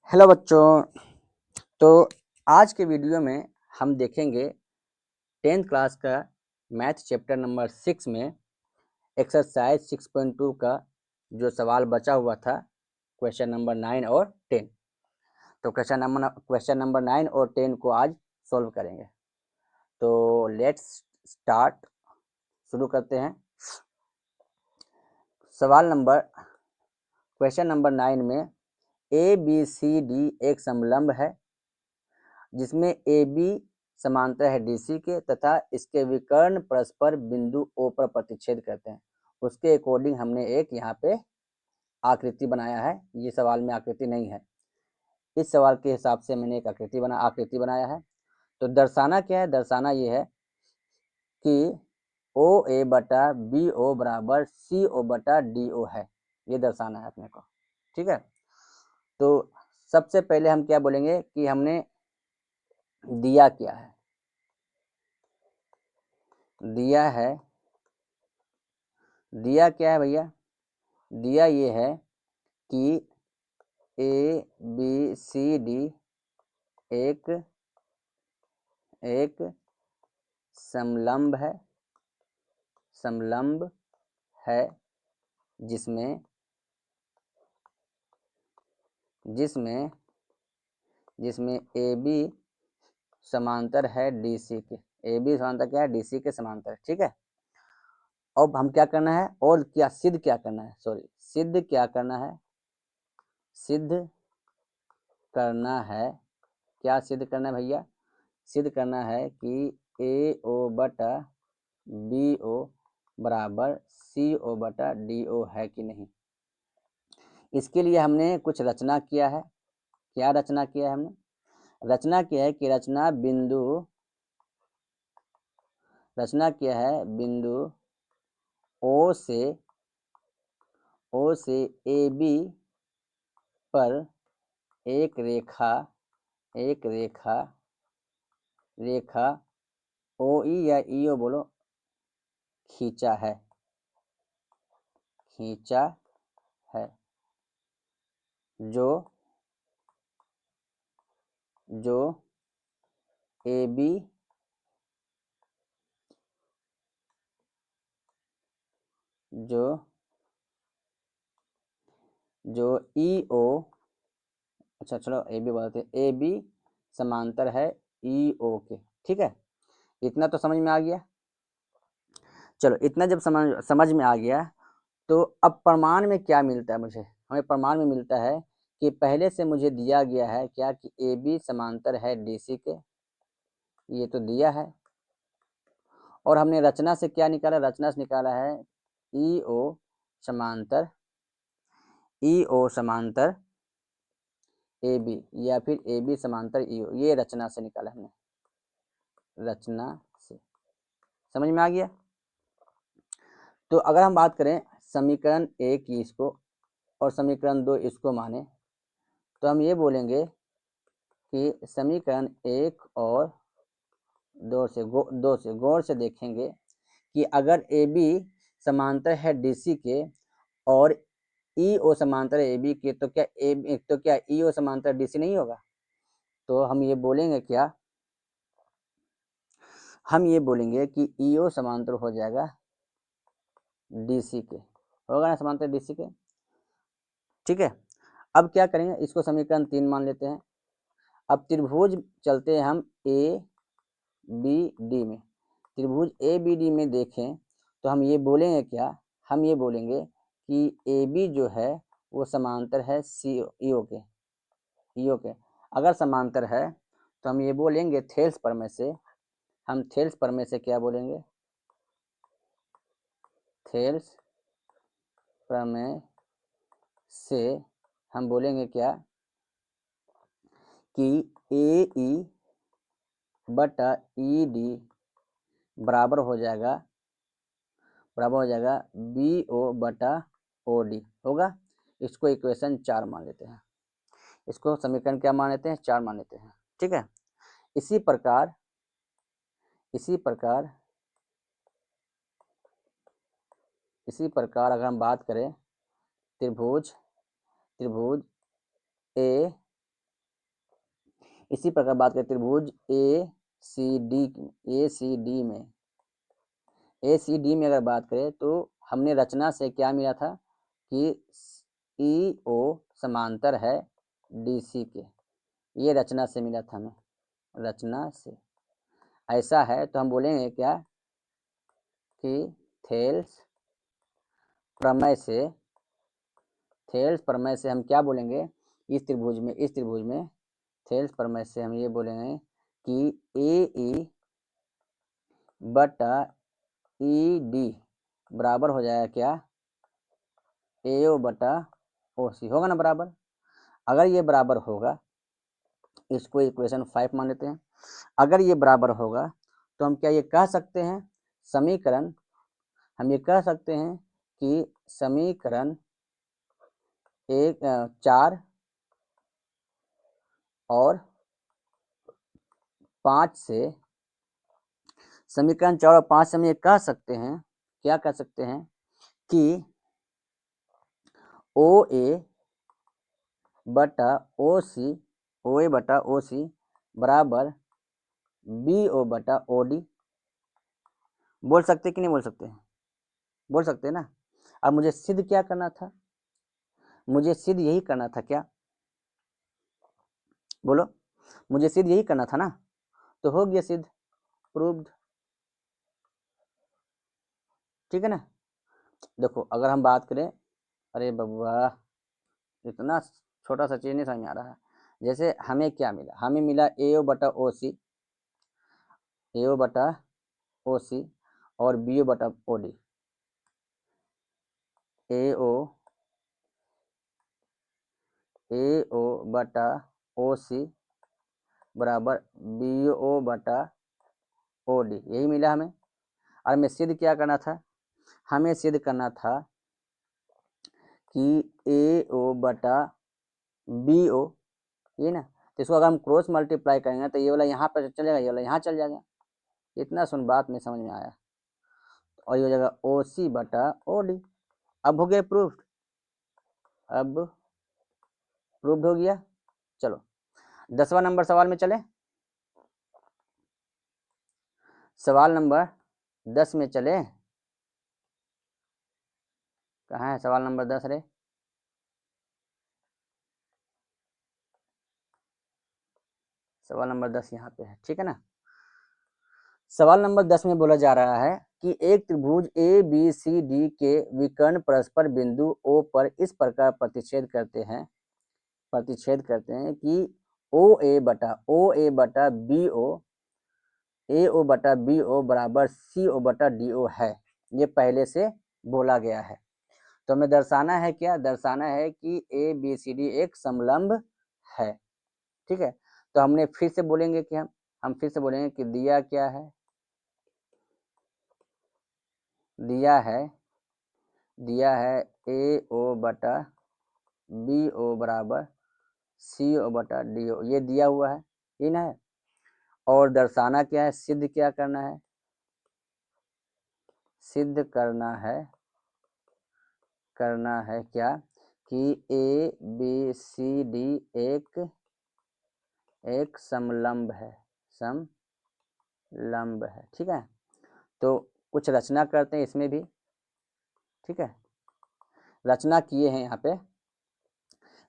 Hello बच्चों। तो आज के वीडियो में हम देखेंगे 10th क्लास का मैथ चैप्टर नंबर 6 में एक्सरसाइज 6.2 का जो सवाल बचा हुआ था क्वेश्चन नंबर 9 और 10। तो क्वेश्चन नंबर 9 और 10 को आज सॉल्व करेंगे। तो लेट्स स्टार्ट, शुरू करते हैं। क्वेश्चन नंबर 9 में ए बी सी डी एक समलंब है जिसमें ए बी समांतर है डीसी के तथा इसके विकर्ण परस्पर बिंदु ओ पर प्रतिच्छेद करते हैं। उसके अकॉर्डिंग हमने एक यहाँ पे आकृति बनाया है। ये सवाल में आकृति नहीं है, इस सवाल के हिसाब से मैंने एक आकृति बनाया है। तो दर्शाना क्या है? दर्शाना ये है कि ओ ए बटा बी ओ बराबर सी ओ बटा डी ओ है। ये दर्शाना है अपने को, ठीक है। तो सबसे पहले हम क्या बोलेंगे कि हमने दिया क्या है। दिया क्या है भैया? दिया ये है कि ए बी सी डी एक समलंब है जिसमें ए बी समांतर है डीसी के। ए बी समांतर क्या है? डीसी के समांतर, ठीक है। अब हम क्या करना है और क्या सिद्ध क्या करना है? सिद्ध करना है। क्या सिद्ध करना है भैया? सिद्ध करना है कि ए ओ बटा बी ओ बराबर सी ओ बटा डी ओ है कि नहीं। इसके लिए हमने कुछ रचना किया है। क्या रचना किया है हमने? रचना किया है कि रचना किया है बिंदु ओ से ए बी पर एक रेखा ओ ई या ई ओ बोलो, खींचा है जो ए बी जो ई ओ, अच्छा चलो ए बी बोलते हैं, ए बी समांतर है ई ओ के, ठीक है। इतना तो समझ में आ गया। चलो इतना जब समझ में आ गया तो अब प्रमाण में क्या मिलता है मुझे? हमें प्रमाण में मिलता है कि पहले से मुझे दिया गया है क्या कि ए बी समांतर है डीसी के। ये तो दिया है। और हमने रचना से क्या निकाला? रचना से निकाला है ई ओ समांतर ए बी या फिर ए बी समांतर ई ओ। ये रचना से निकाला हमने, रचना से। समझ में आ गया। तो अगर हम बात करें समीकरण 1 की इसको और समीकरण 2 इसको माने तो हम ये बोलेंगे कि समीकरण 1 और 2 से गौर से देखेंगे कि अगर ए बी समांतर है डीसी के और ई ओ समांतर है ए बी के तो क्या ई ओ समांतर डीसी नहीं होगा? तो हम ये बोलेंगे क्या? हम ये बोलेंगे कि ई ओ समांतर हो जाएगा डीसी के, होगा ना समांतर डीसी के, ठीक है। अब क्या करेंगे? इसको समीकरण 3 मान लेते हैं। अब त्रिभुज चलते हैं हम ए बी डी में। त्रिभुज ए बी डी में देखें तो हम ये बोलेंगे क्या? हम ये बोलेंगे कि ए बी जो है वो समांतर है सी ई ओ के। अगर समांतर है तो हम ये बोलेंगे थेल्स प्रमेय से। हम थेल्स प्रमेय से क्या बोलेंगे? थेल्स प्रमेय से हम बोलेंगे क्या कि ए ई बटा ई डी बराबर हो जाएगा बी ओ बटा ओ डी होगा। इसको इक्वेशन 4 मान लेते हैं। इसको समीकरण क्या मान लेते हैं? 4 मान लेते हैं, ठीक है। इसी प्रकार अगर हम बात करें त्रिभुज ए इसी प्रकार बात करें त्रिभुज ए सी डी में अगर बात करें तो हमने रचना से क्या मिला था कि ई ओ समांतर है डी सी के, ये रचना से मिला था हमें, रचना से ऐसा है तो हम बोलेंगे क्या कि थेल्स प्रमेय से हम क्या बोलेंगे, इस त्रिभुज में थेल्स प्रमेय से हम ये बोलेंगे कि ए ई बटा ई डी बराबर हो जाएगा क्या, ए ओ बटा ओ सी, होगा ना बराबर। अगर ये बराबर होगा, इसको इक्वेशन 5 मान लेते हैं, अगर ये बराबर होगा तो हम क्या ये कह सकते हैं समीकरण, हम ये कह सकते हैं कि समीकरण 4 और 5 से, समीकरण 4 और 5 से हम ये कह सकते हैं, क्या कह सकते हैं कि ओ ए बटा ओ सी बराबर बी ओ बटा ओ डी, बोल सकते कि नहीं बोल सकते, बोल सकते ना। अब मुझे सिद्ध क्या करना था, मुझे सिद्ध यही करना था, क्या बोलो, मुझे सिद्ध यही करना था ना, तो हो गया सिद्ध, प्रूव्ड, ठीक है ना। देखो अगर हम बात करें, अरे बबुआ इतना छोटा सा चीज नहीं समझ में आ रहा है, जैसे हमें क्या मिला, हमें मिला ए ओ बटा ओ सी और बी ओ बटा ओ डी, ए ओ बटा ओ सी बराबर बी ओ बटा ओ डी, यही मिला हमें। और हमें सिद्ध क्या करना था, हमें सिद्ध करना था कि ए ओ बटा बी ओ, ये ना, तो इसको अगर हम क्रॉस मल्टीप्लाई करेंगे तो ये वाला यहाँ पर चल जाएगा, ये वाला यहाँ चल जाएगा, इतना सुन बात में समझ में आया, और ये हो जाएगा ओ सी बटा ओ डी। अब हो गया प्रूफ्ड, अब प्रूफ्ड हो गया। चलो 10वां नंबर सवाल में चले, सवाल नंबर 10 में चले, कहाँ है सवाल नंबर 10 रे, सवाल नंबर 10 यहाँ पे है, ठीक है ना। सवाल नंबर 10 में बोला जा रहा है कि एक त्रिभुज ए बी सी डी के विकर्ण परस्पर बिंदु ओ पर इस प्रकार प्रतिच्छेद करते हैं कि ओ ए बटा बी ओ बराबर सी ओ बटा डी ओ है, ये पहले से बोला गया है। तो हमें दर्शाना है क्या, दर्शाना है कि ए बी सी डी एक समलंब है, ठीक है। तो हमने फिर से बोलेंगे कि हम फिर से बोलेंगे कि दिया क्या है, दिया है ए ओ बटा बी ओ बराबर सी ओ बटा डी ओ, ये दिया हुआ है, ये ना है। और दर्शाना क्या है, सिद्ध क्या करना है, सिद्ध करना है क्या कि ए बी सी डी एक समलंब है, ठीक है। तो कुछ रचना करते हैं इसमें भी, ठीक है। रचना किए हैं, यहाँ पे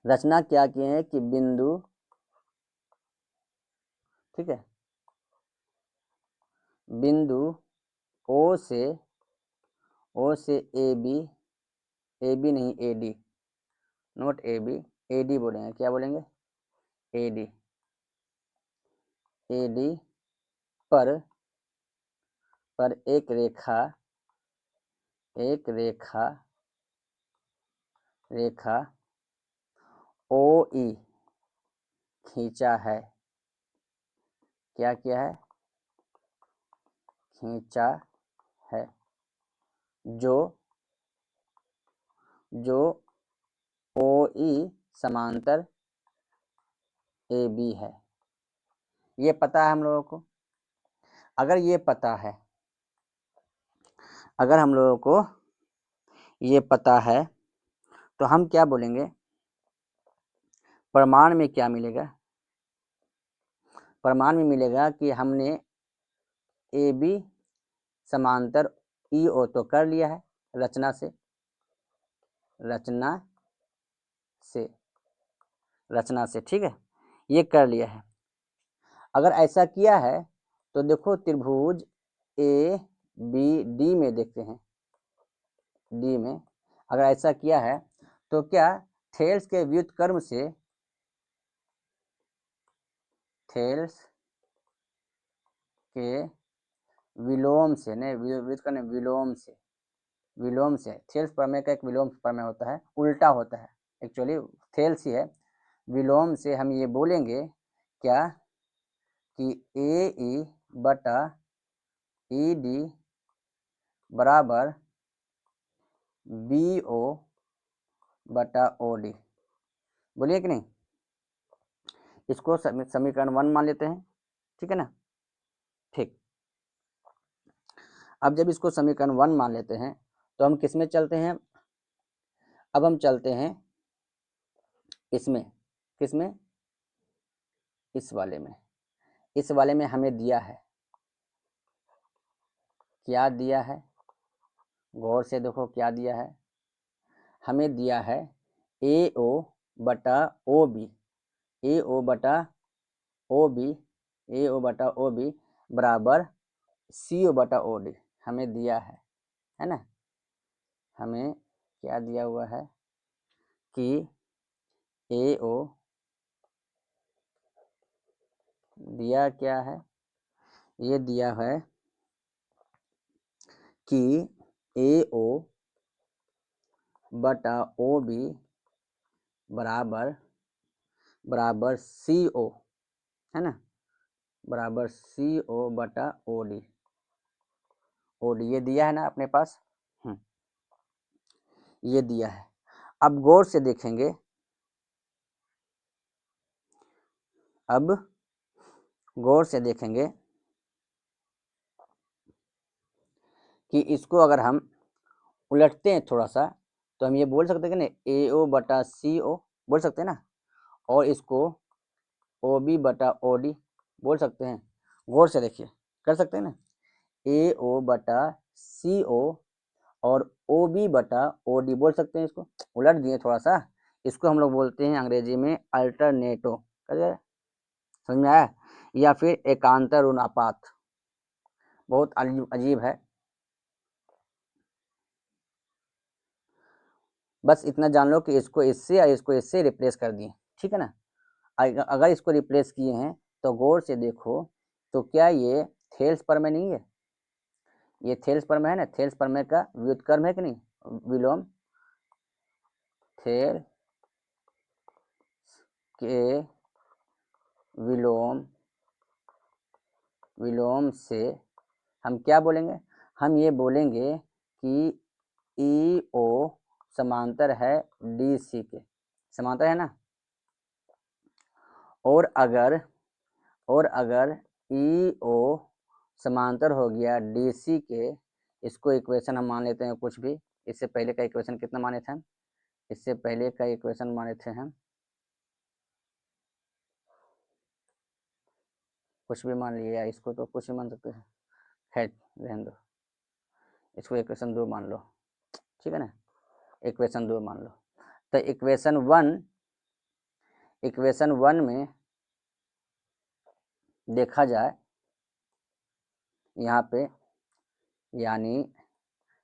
रचना क्या किए हैं कि बिंदु, ठीक है, बिंदु ओ से ए बी नहीं A D, note A D बोलेंगे, क्या बोलेंगे ए डी पर एक रेखा ओ ई खींचा है, क्या किया है, खींचा है, जो ओ ई समांतर ए बी है, ये पता है हम लोगों को। अगर ये पता है, अगर हम लोगों को ये पता है तो हम क्या बोलेंगे, प्रमाण में क्या मिलेगा, प्रमाण में मिलेगा कि हमने ए बी समांतर ई ओ तो कर लिया है रचना से, ठीक है, ये कर लिया है। अगर ऐसा किया है तो देखो त्रिभुज ए बी डी में देखते हैं, डी में अगर ऐसा किया है तो क्या थेल्स के व्युत्क्रम से, थेल्स के विलोम से, नहीं व्युत्क्रम विलोम से थेल्स प्रमेय का एक विलोम प्रमेय होता है, उल्टा होता है, एक्चुअली थेल्स ही है। विलोम से हम ये बोलेंगे क्या कि ए ई बटा ई डी बराबर बी ओ बटा ओ डी, बोलिए कि नहीं। इसको समीकरण 1 मान लेते हैं, ठीक है ना। ठीक, अब जब इसको समीकरण 1 मान लेते हैं तो हम किस में चलते हैं, अब हम चलते हैं इसमें, किसमें, इस वाले में। इस वाले में हमें दिया है, क्या दिया है, गौर से देखो क्या दिया है, हमें दिया है ए ओ बटा ओ बी, ए ओ बटा ओ बी, ए ओ बटा ओ बी बराबर सी ओ बटा ओ डी हमें दिया है ना। हमें क्या दिया हुआ है कि ए ओ दिया क्या है, ये दिया है कि ए ओ बटा ओ बी बराबर सी ओ, है ना, बराबर सी ओ बटा ओ डी, ये दिया है ना अपने पास। ये दिया है। अब गौर से देखेंगे, अब गौर से देखेंगे कि इसको अगर हम उलटते हैं थोड़ा सा तो हम ये बोल सकते हैं कि ना ए ओ बटा सी ओ बोल सकते हैं ना, और इसको ओ बी बटा ओ डी बोल सकते हैं। गौर से देखिए, कर सकते हैं ना, ए ओ बटा सी ओ और ओ बी बटा ओ डी बोल सकते हैं। इसको उलट दिए थोड़ा सा, इसको हम लोग बोलते हैं अंग्रेजी में अल्टरनेटो, समझ में आया, या फिर एकांतर अनुपात, बहुत अजीब है। बस इतना जान लो कि इसको इससे या इसको इससे रिप्लेस कर दिए, ठीक है ना। अगर इसको रिप्लेस किए हैं तो गौर से देखो, तो क्या ये थेल्स प्रमेय नहीं है, ये थेल्स प्रमेय है ना, थेल्स प्रमेय का व्युत्क्रम है कि नहीं, विलोम, थेल के विलोम से हम क्या बोलेंगे, हम ये बोलेंगे कि ई ओ समांतर है डी सी के, समांतर है ना। और अगर ई ओ समांतर हो गया डी सी के, इसको इक्वेशन हम मान लेते हैं कुछ भी, इससे पहले का इक्वेशन कितना माने थे हम, इससे पहले का इक्वेशन माने थे हम कुछ भी मान लिया, इसको तो कुछ भी मान सकते हैं, है रहने दो, इसको इक्वेशन 2 मान लो, ठीक है ना, इक्वेशन 2 मान लो। तो इक्वेशन वन में देखा जाए यहाँ पे, यानी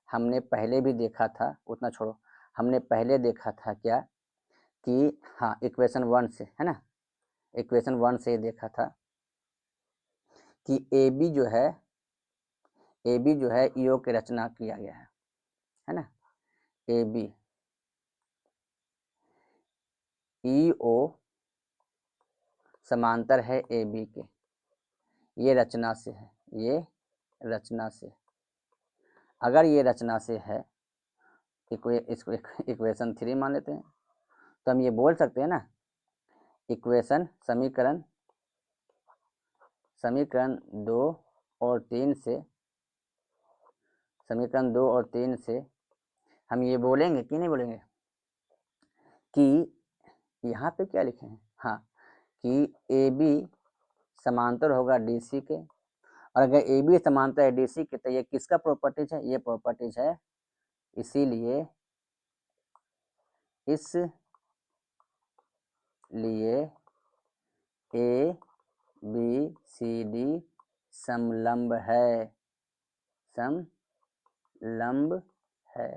हमने पहले भी देखा था, उतना छोड़ो, हमने पहले देखा था क्या कि हाँ इक्वेशन 1 से, है ना, इक्वेशन 1 से देखा था कि ए बी जो है ईओ की रचना किया गया है ना, ए बी ई ओ समांतर है ए बी के, ये रचना से है, ये रचना से, अगर ये रचना से है, इसको इक्वेशन 3 मान लेते हैं, तो हम ये बोल सकते हैं ना, इक्वेशन समीकरण 2 और 3 से, समीकरण 2 और 3 से हम ये बोलेंगे कि नहीं बोलेंगे कि यहाँ पे क्या लिखे हैं, हाँ, कि ए बी समांतर होगा डीसी के, और अगर ए बी समांतर है डीसी के तो ये किसका प्रॉपर्टीज है, ये प्रॉपर्टीज है, इसीलिए ए बी सी डी समलंब है, समलंब है।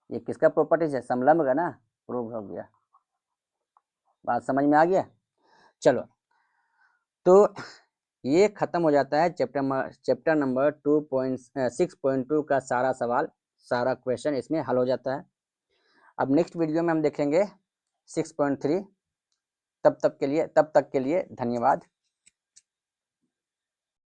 ये किसका प्रॉपर्टीज है, समलंब का ना, प्रूव हो गया। बात समझ में आ गया। चलो, तो ये खत्म हो जाता है चैप्टर नंबर 6.2 का सारा सवाल, सारा क्वेश्चन इसमें हल हो जाता है। अब नेक्स्ट वीडियो में हम देखेंगे 6.3। तब तक के लिए धन्यवाद।